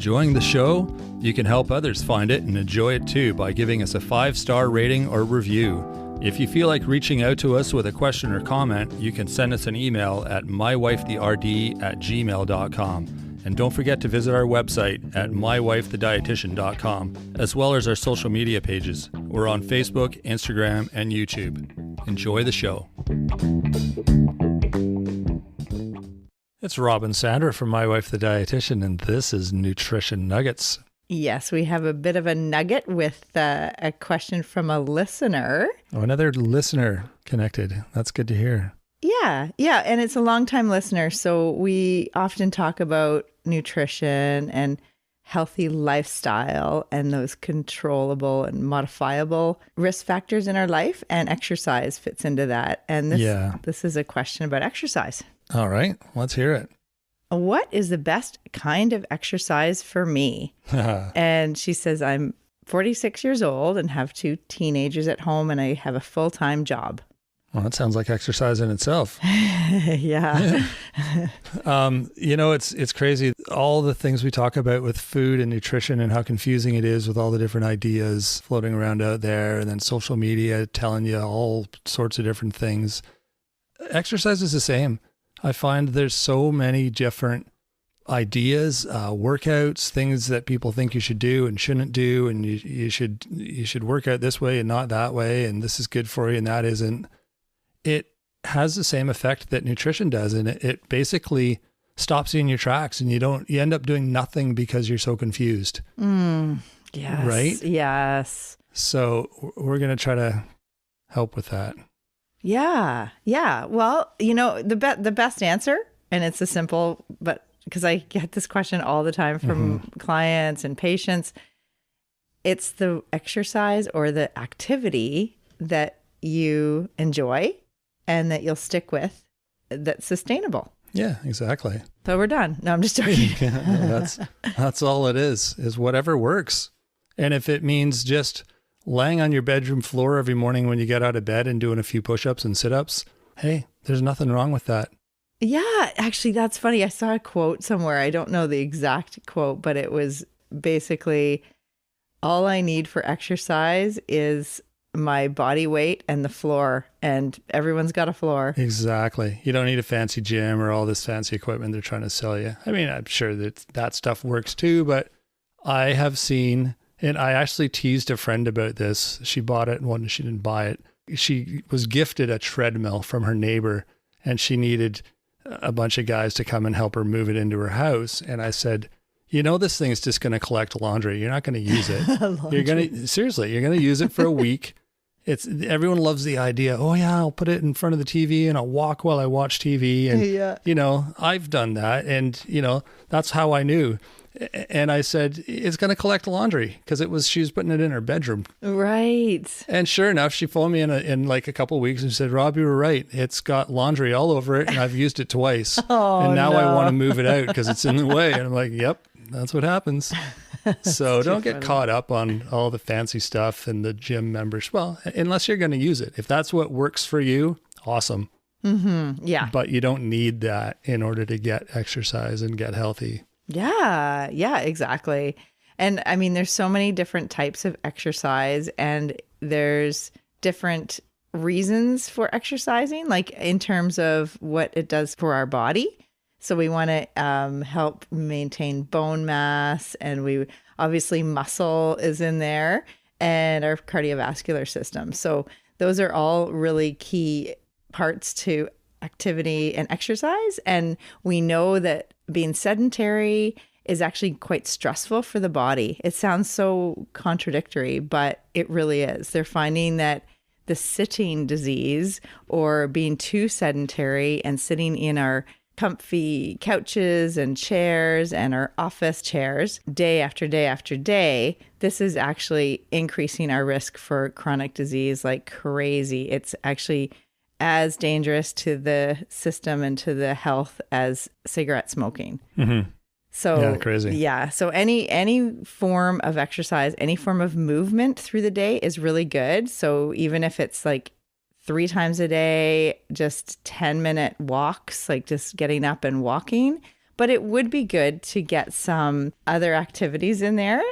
enjoying the show? You can help others find it and enjoy it too by giving us a 5-star rating or review. If you feel like reaching out to us with a question or comment, you can send us an email at mywifetherd@gmail.com. And don't forget to visit our website at mywifethedietitian.com, as well as our social media pages. We're on Facebook, Instagram, and YouTube. Enjoy the show. It's Rob and Sandra from My Wife the Dietitian, and this is Nutrition Nuggets. Yes, we have a bit of a nugget with a question from a listener. Oh, another listener connected. That's good to hear. Yeah. And it's a longtime listener. So we often talk about nutrition and healthy lifestyle and those controllable and modifiable risk factors in our life, and exercise fits into that. And this is a question about exercise. All right, let's hear it. What is the best kind of exercise for me? And she says, I'm 46 years old and have 2 teenagers at home, and I have a full-time job. Well, that sounds like exercise in itself. Yeah. It's crazy. All the things we talk about with food and nutrition and how confusing it is with all the different ideas floating around out there, and then social media telling you all sorts of different things. Exercise is the same. I find there's so many different ideas, workouts, things that people think you should do and shouldn't do, and you should work out this way and not that way, and this is good for you and that isn't. It has the same effect that nutrition does, and it basically stops you in your tracks, and you end up doing nothing because you're so confused. Yes. Right? Yes. So we're going to try to help with that. Yeah. Well, the best answer, and it's a simple, but because I get this question all the time from clients and patients, it's the exercise or the activity that you enjoy and that you'll stick with, that's sustainable. Yeah, exactly. So we're done. No, I'm just joking. That's all it is whatever works. And if it means just laying on your bedroom floor every morning when you get out of bed and doing a few push-ups and sit-ups, hey, there's nothing wrong with that. Yeah, actually, that's funny. I saw a quote somewhere. I don't know the exact quote, but it was basically, all I need for exercise is my body weight and the floor, and everyone's got a floor. Exactly. You don't need a fancy gym or all this fancy equipment they're trying to sell you. I mean, I'm sure that stuff works too, but I have seen... And I actually teased a friend about this. She bought it and she didn't buy it. She was gifted a treadmill from her neighbor, and she needed a bunch of guys to come and help her move it into her house. And I said, this thing's just going to collect laundry. You're not going to use it. You're going to use it for a week. Everyone loves the idea. Oh yeah, I'll put it in front of the TV and I'll walk while I watch TV. And, I've done that. And, that's how I knew. And I said, it's going to collect laundry, because she was putting it in her bedroom. Right. And sure enough, she phoned me in like a couple of weeks and said, Rob, you were right. It's got laundry all over it, and I've used it twice. And now I want to move it out because it's in the way. And I'm like, yep, that's what happens. So don't get caught up on all the fancy stuff and the gym members. Well, unless you're going to use it. If that's what works for you, awesome. Mm-hmm. Yeah. But you don't need that in order to get exercise and get healthy. Yeah, exactly. And I mean, there's so many different types of exercise, and there's different reasons for exercising, like in terms of what it does for our body. So we want to help maintain bone mass, and we obviously muscle is in there, and our cardiovascular system. So those are all really key parts to activity and exercise. And we know that being sedentary is actually quite stressful for the body. It sounds so contradictory, but it really is. They're finding that the sitting disease, or being too sedentary and sitting in our comfy couches and chairs and our office chairs day after day after day, this is actually increasing our risk for chronic disease like crazy. It's actually as dangerous to the system and to the health as cigarette smoking. Mm-hmm. So yeah, crazy. Yeah. So any form of exercise, any form of movement through the day is really good. So even if it's like 3 times a day, just 10-minute walks, like just getting up and walking, But it would be good to get some other activities in there.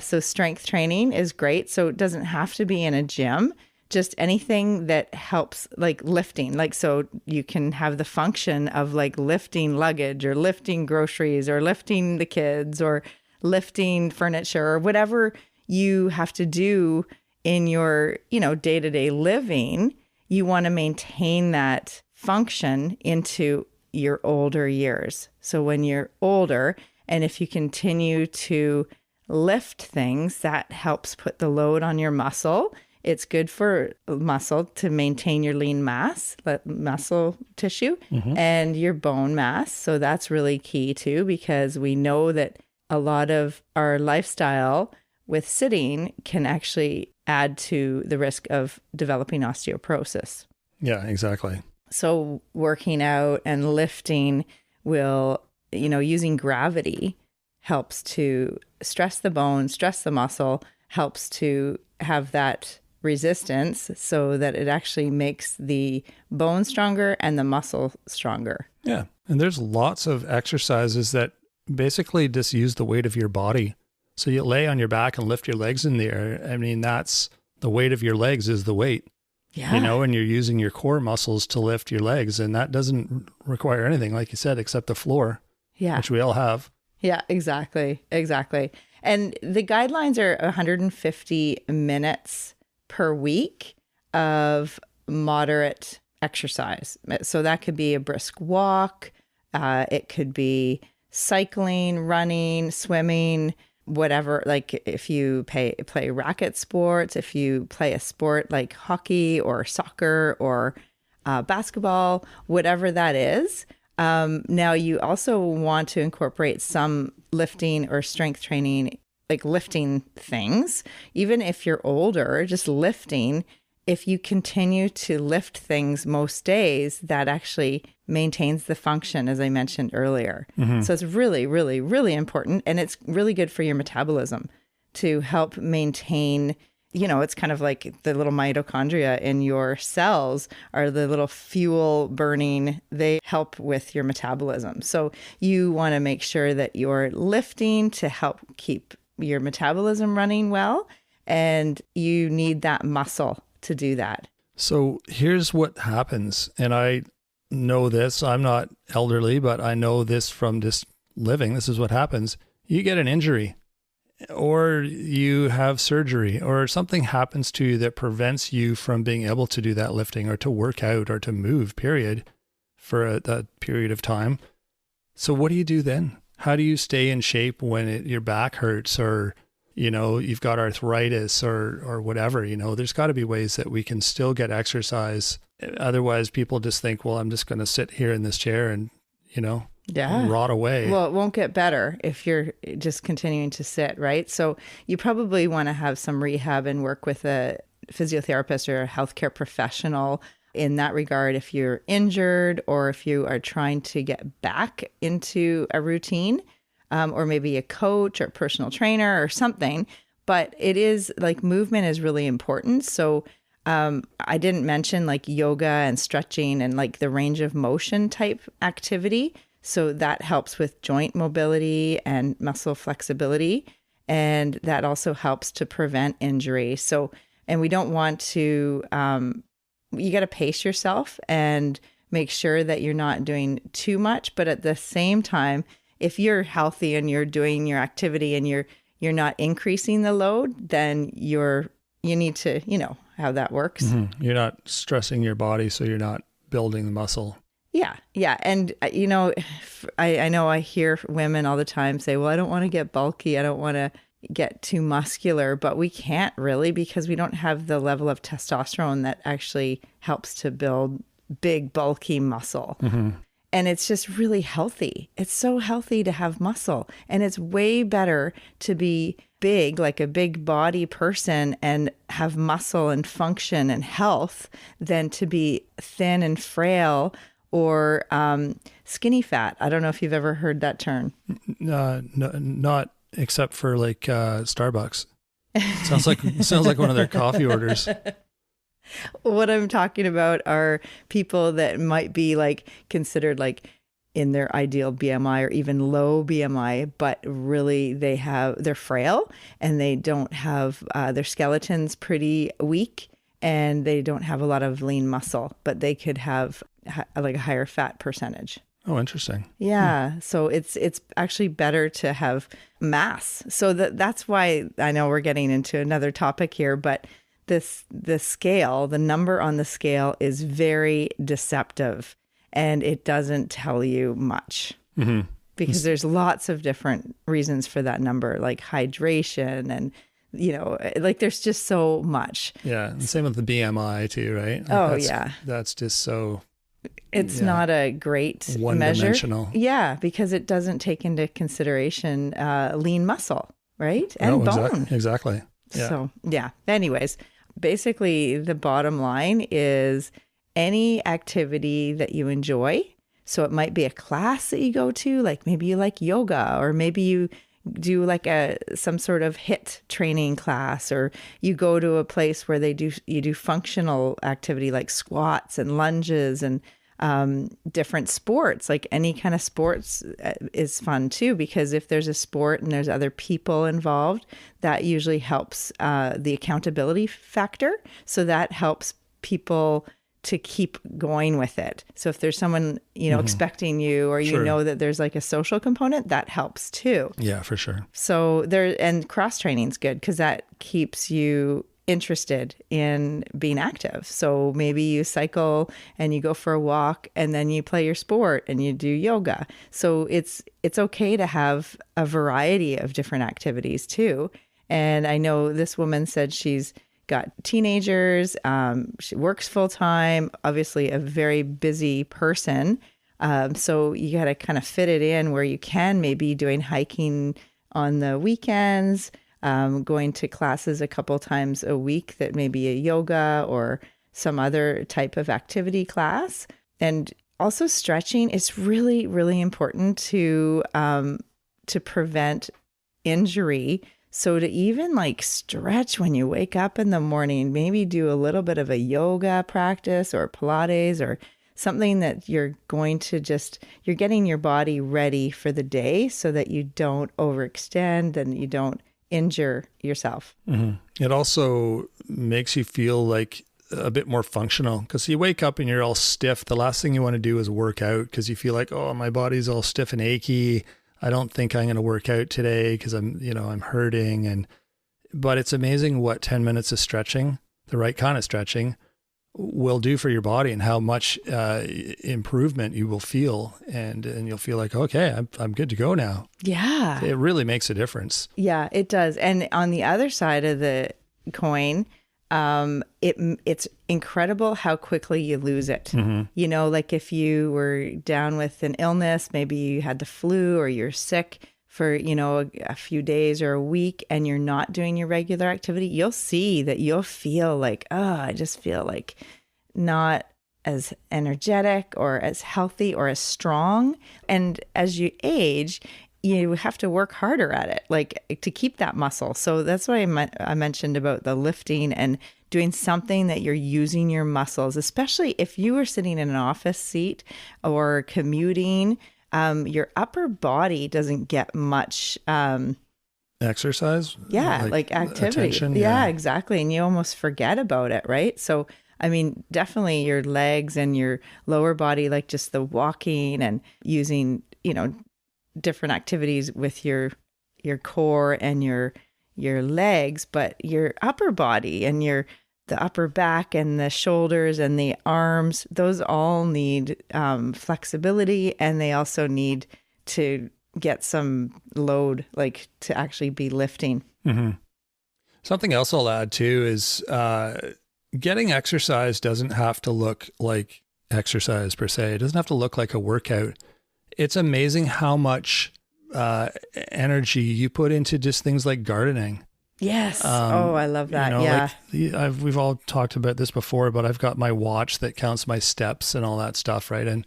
So strength training is great. So it doesn't have to be in a gym, just anything that helps, like lifting. Like, so you can have the function of like lifting luggage or lifting groceries or lifting the kids or lifting furniture or whatever you have to do in your, day-to-day living. You want to maintain that function into your older years. So when you're older, and if you continue to lift things, that helps put the load on your muscle. It's good for muscle to maintain your lean mass, muscle tissue, and your bone mass. So that's really key too, because we know that a lot of our lifestyle with sitting can actually add to the risk of developing osteoporosis. Yeah, exactly. So working out and lifting will, using gravity helps to stress the bone, stress the muscle, helps to have that resistance so that it actually makes the bone stronger and the muscle stronger. Yeah. And there's lots of exercises that basically just use the weight of your body. So you lay on your back and lift your legs in the air. I mean, that's the weight of your legs is the weight. Yeah. And you're using your core muscles to lift your legs, and that doesn't require anything, like you said, except the floor, which we all have. Yeah, exactly. And the guidelines are 150 minutes per week of moderate exercise. So that could be a brisk walk. It could be cycling, running, swimming, whatever. Like if you play racket sports, if you play a sport like hockey or soccer or basketball, whatever that is. Now you also want to incorporate some lifting or strength training, like lifting things. Even if you're older, just lifting, if you continue to lift things most days, that actually maintains the function, as I mentioned earlier. So it's really, really, really important. And it's really good for your metabolism to help maintain, it's kind of like the little mitochondria in your cells are the little fuel burning. They help with your metabolism. So you want to make sure that you're lifting to help keep your metabolism running well. And you need that muscle to do that. So here's what happens. And I know this, I'm not elderly, but I know this from just living. This is what happens. You get an injury or you have surgery or something happens to you that prevents you from being able to do that lifting or to work out or to move, period, for a period of time. So what do you do then? How do you stay in shape when your back hurts or you've got arthritis or whatever, there's got to be ways that we can still get exercise. Otherwise people just think, well, I'm just going to sit here in this chair and, rot away. Well, it won't get better if you're just continuing to sit, right? So you probably want to have some rehab and work with a physiotherapist or a healthcare professional in that regard if you're injured or if you are trying to get back into a routine. Or maybe a coach or personal trainer or something. But it is like movement is really important. So I didn't mention like yoga and stretching and like the range of motion type activity. So that helps with joint mobility and muscle flexibility. And that also helps to prevent injury. So, and we don't want to, you got to pace yourself and make sure that you're not doing too much. But at the same time, if you're healthy and you're doing your activity and you're not increasing the load, then you need to, how that works. You're not stressing your body, so you're not building the muscle. Yeah. And, I know I hear women all the time say, well, I don't want to get bulky. I don't want to get too muscular, but we can't really because we don't have the level of testosterone that actually helps to build big, bulky muscle. And it's just really healthy. It's so healthy to have muscle. And it's way better to be big, like a big body person and have muscle and function and health than to be thin and frail or skinny fat. I don't know if you've ever heard that term. No, not except for like Starbucks. Sounds like one of their coffee orders. What I'm talking about are people that might be like considered like in their ideal BMI or even low BMI, but really they're frail and they don't have, their skeleton's pretty weak and they don't have a lot of lean muscle, but they could have like a higher fat percentage. Oh, interesting. Yeah. So it's actually better to have mass. So that's why I know we're getting into another topic here, but the scale, the number on the scale is very deceptive and it doesn't tell you much because there's lots of different reasons for that number, like hydration and, like there's just so much. Yeah. And same with the BMI too, right? That's just so... It's not a great one-dimensional measure. Yeah, because it doesn't take into consideration lean muscle, right? And bone. Exactly. Yeah. So, anyways, basically the bottom line is any activity that you enjoy. So it might be a class that you go to, like maybe you like yoga, or maybe you do like some sort of HiiT training class, or you go to a place where you do functional activity like squats and lunges and different sports. Like any kind of sports is fun too, because if there's a sport and there's other people involved, that usually helps the accountability factor. So that helps people to keep going with it. So if there's someone, expecting you, or you know that there's like a social component, that helps too. Yeah, for sure. So and cross training is good because that keeps you interested in being active. So maybe you cycle and you go for a walk and then you play your sport and you do yoga. So it's okay to have a variety of different activities too. And I know this woman said she's got teenagers. She works full time, obviously a very busy person. So you got to kind of fit it in where you can, maybe doing hiking on the weekends, going to classes a couple times a week that may be a yoga or some other type of activity class. And also stretching is really, really important to prevent injury. So to even like stretch when you wake up in the morning, maybe do a little bit of a yoga practice or Pilates or something that you're getting your body ready for the day so that you don't overextend and you don't injure yourself. It also makes you feel like a bit more functional because you wake up and you're all stiff. The last thing you want to do is work out because you feel like, oh, my body's all stiff and achy. I don't think I'm going to work out today because I'm hurting. But it's amazing what 10 minutes of stretching, the right kind of stretching, will do for your body and how much improvement you will feel. And you'll feel like, okay, I'm good to go now. Yeah. It really makes a difference. Yeah, it does. And on the other side of the coin, it's incredible how quickly you lose it. Like if you were down with an illness, maybe you had the flu or you're sick for, a few days or a week and you're not doing your regular activity, you'll see that you'll feel like, I just feel like not as energetic or as healthy or as strong. And as you age, you have to work harder at it, like to keep that muscle. So that's why I mentioned about the lifting and doing something that you're using your muscles, especially if you were sitting in an office seat or commuting, your upper body doesn't get much exercise. Yeah, like activity. Attention, yeah, exactly. And you almost forget about it, right? So, I mean, definitely your legs and your lower body, like just the walking and using, different activities with your core and your legs, but your upper body and the upper back and the shoulders and the arms, those all need flexibility, and they also need to get some load, like to actually be lifting. Something else I'll add too is getting exercise doesn't have to look like exercise per se. It doesn't have to look like a workout. It's amazing how much energy you put into just things like gardening. Yes. I love that. We've all talked about this before, but I've got my watch that counts my steps and all that stuff, right? And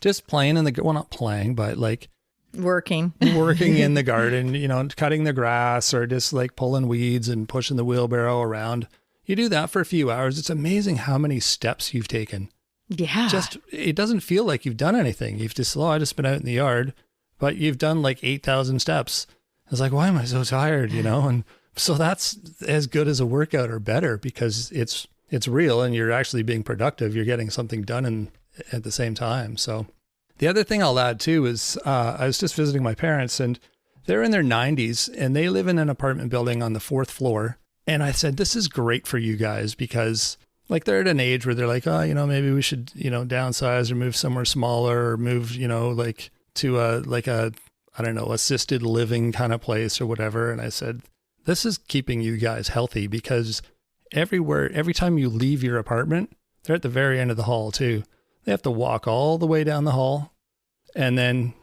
just playing not playing, but like working in the garden, cutting the grass or just like pulling weeds and pushing the wheelbarrow around. You do that for a few hours. It's amazing how many steps you've taken. Yeah. It doesn't feel like you've done anything. You've just, I just been out in the yard, but you've done like 8,000 steps. It's like, why am I so tired? And so that's as good as a workout or better because it's real and you're actually being productive. You're getting something done at the same time. So the other thing I'll add too is I was just visiting my parents and they're in their 90s and they live in an apartment building on the 4th floor. And I said, this is great for you guys because like they're at an age where they're like, maybe we should, downsize or move somewhere smaller or move, like to I don't know, assisted living kind of place or whatever. And I said, this is keeping you guys healthy because every time you leave your apartment, they're at the very end of the hall too. They have to walk all the way down the hall. And then,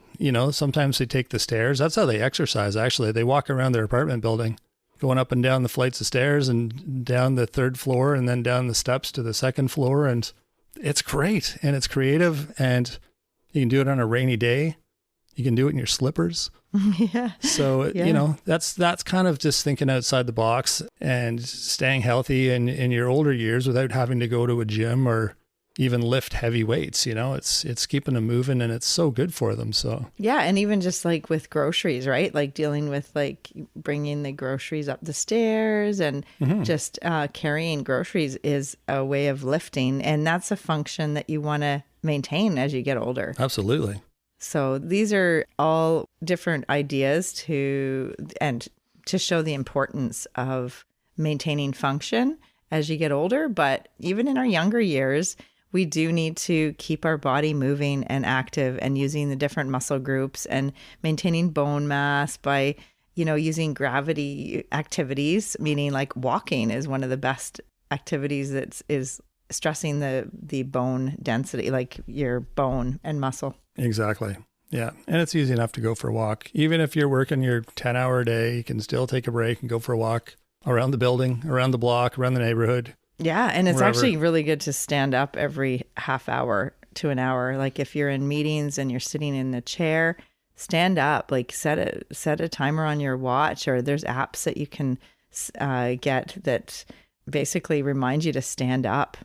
sometimes they take the stairs. That's how they exercise. Actually, they walk around their apartment building, going up and down the flights of stairs and down the 3rd floor and then down the steps to the 2nd floor. And it's great and it's creative and you can do it on a rainy day. You can do it in your slippers. Yeah. So, Yeah. that's kind of just thinking outside the box and staying healthy in your older years without having to go to a gym or even lift heavy weights. It's keeping them moving and it's so good for them. So, yeah. And even just like with groceries, right? Like dealing with like bringing the groceries up the stairs and just carrying groceries is a way of lifting. And that's a function that you want to maintain as you get older. Absolutely. So these are all different ideas to show the importance of maintaining function as you get older. But even in our younger years, we do need to keep our body moving and active and using the different muscle groups and maintaining bone mass by, using gravity activities, meaning like walking is one of the best activities that is stressing the bone density, like your bone and muscle. Exactly. Yeah. And it's easy enough to go for a walk. Even if you're working your 10-hour day, you can still take a break and go for a walk around the building, around the block, around the neighborhood. Yeah. And it's wherever. Actually really good to stand up every half hour to an hour. Like if you're in meetings and you're sitting in the chair, stand up, like set a timer on your watch, or there's apps that you can get that basically remind you to stand up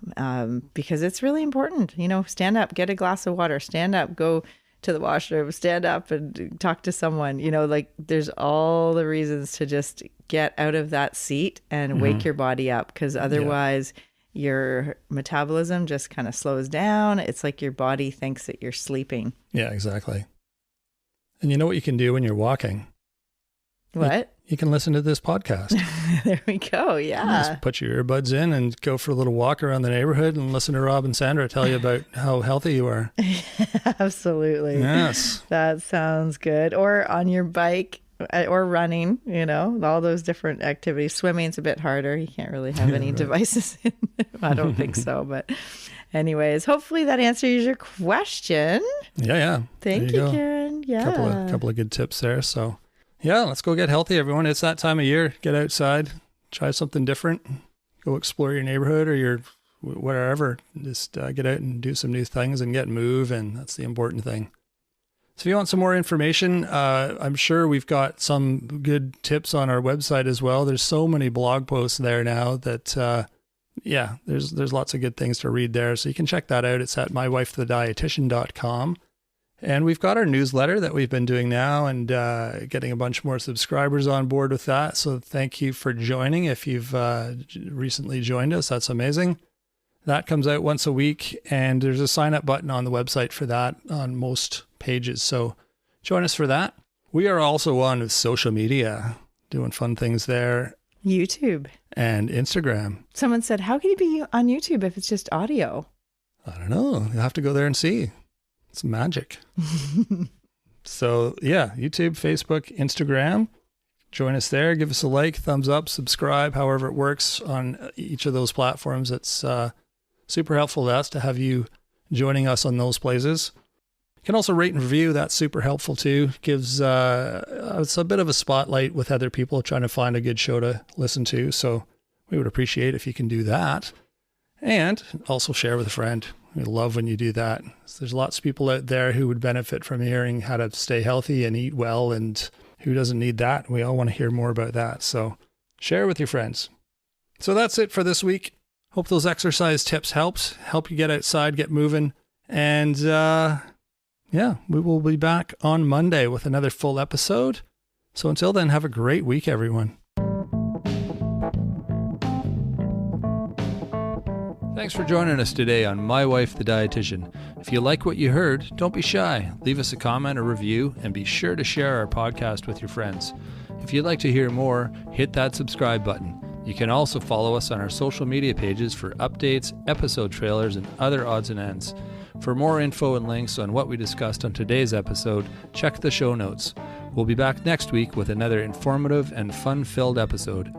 because it's really important. Stand up, get a glass of water, stand up, go to the washroom, stand up and talk to someone. Like there's all the reasons to just get out of that seat and wake your body up because otherwise your metabolism just kind of slows down. It's like your body thinks that you're sleeping. Yeah, exactly. And you know what you can do when you're walking? What? You can listen to this podcast. There we go. Yeah. Just put your earbuds in and go for a little walk around the neighborhood and listen to Rob and Sandra tell you about how healthy you are. Absolutely. Yes. That sounds good. Or on your bike or running, all those different activities. Swimming's a bit harder. You can't really have any devices in. I don't think so. But anyways, hopefully that answers your question. Yeah. Thank you, Karen. Yeah. Couple of good tips there. So yeah, let's go get healthy, everyone. It's that time of year. Get outside, try something different, go explore your neighborhood or your wherever. Just get out and do some new things and get moving. That's the important thing. So if you want some more information, I'm sure we've got some good tips on our website as well. There's so many blog posts there now that, there's lots of good things to read there. So you can check that out. It's at mywifethedietitian.com. And we've got our newsletter that we've been doing now and getting a bunch more subscribers on board with that. So thank you for joining. If you've recently joined us, that's amazing. That comes out once a week, and there's a sign up button on the website for that on most pages. So join us for that. We are also on social media, doing fun things there. YouTube. And Instagram. Someone said, how can you be on YouTube if it's just audio? I don't know. You'll have to go there and see. It's magic. So yeah, YouTube, Facebook, Instagram. Join us there. Give us a like, thumbs up, subscribe, however it works on each of those platforms. It's super helpful to us to have you joining us on those places. You can also rate and review. That's super helpful too. Gives it's a bit of a spotlight with other people trying to find a good show to listen to. So we would appreciate if you can do that. And also share with a friend. We love when you do that. So there's lots of people out there who would benefit from hearing how to stay healthy and eat well, and who doesn't need that? We all want to hear more about that. So share with your friends. So that's it for this week. Hope those exercise tips help you get outside, get moving. And yeah, we will be back on Monday with another full episode. So until then, have a great week, everyone. Thanks for joining us today on My Wife the Dietitian. If you like what you heard, don't be shy. Leave us a comment or review, and be sure to share our podcast with your friends. If you'd like to hear more, hit that subscribe button. You can also follow us on our social media pages for updates, episode trailers, and other odds and ends. For more info and links on what we discussed on today's episode, check the show notes. We'll be back next week with another informative and fun-filled episode.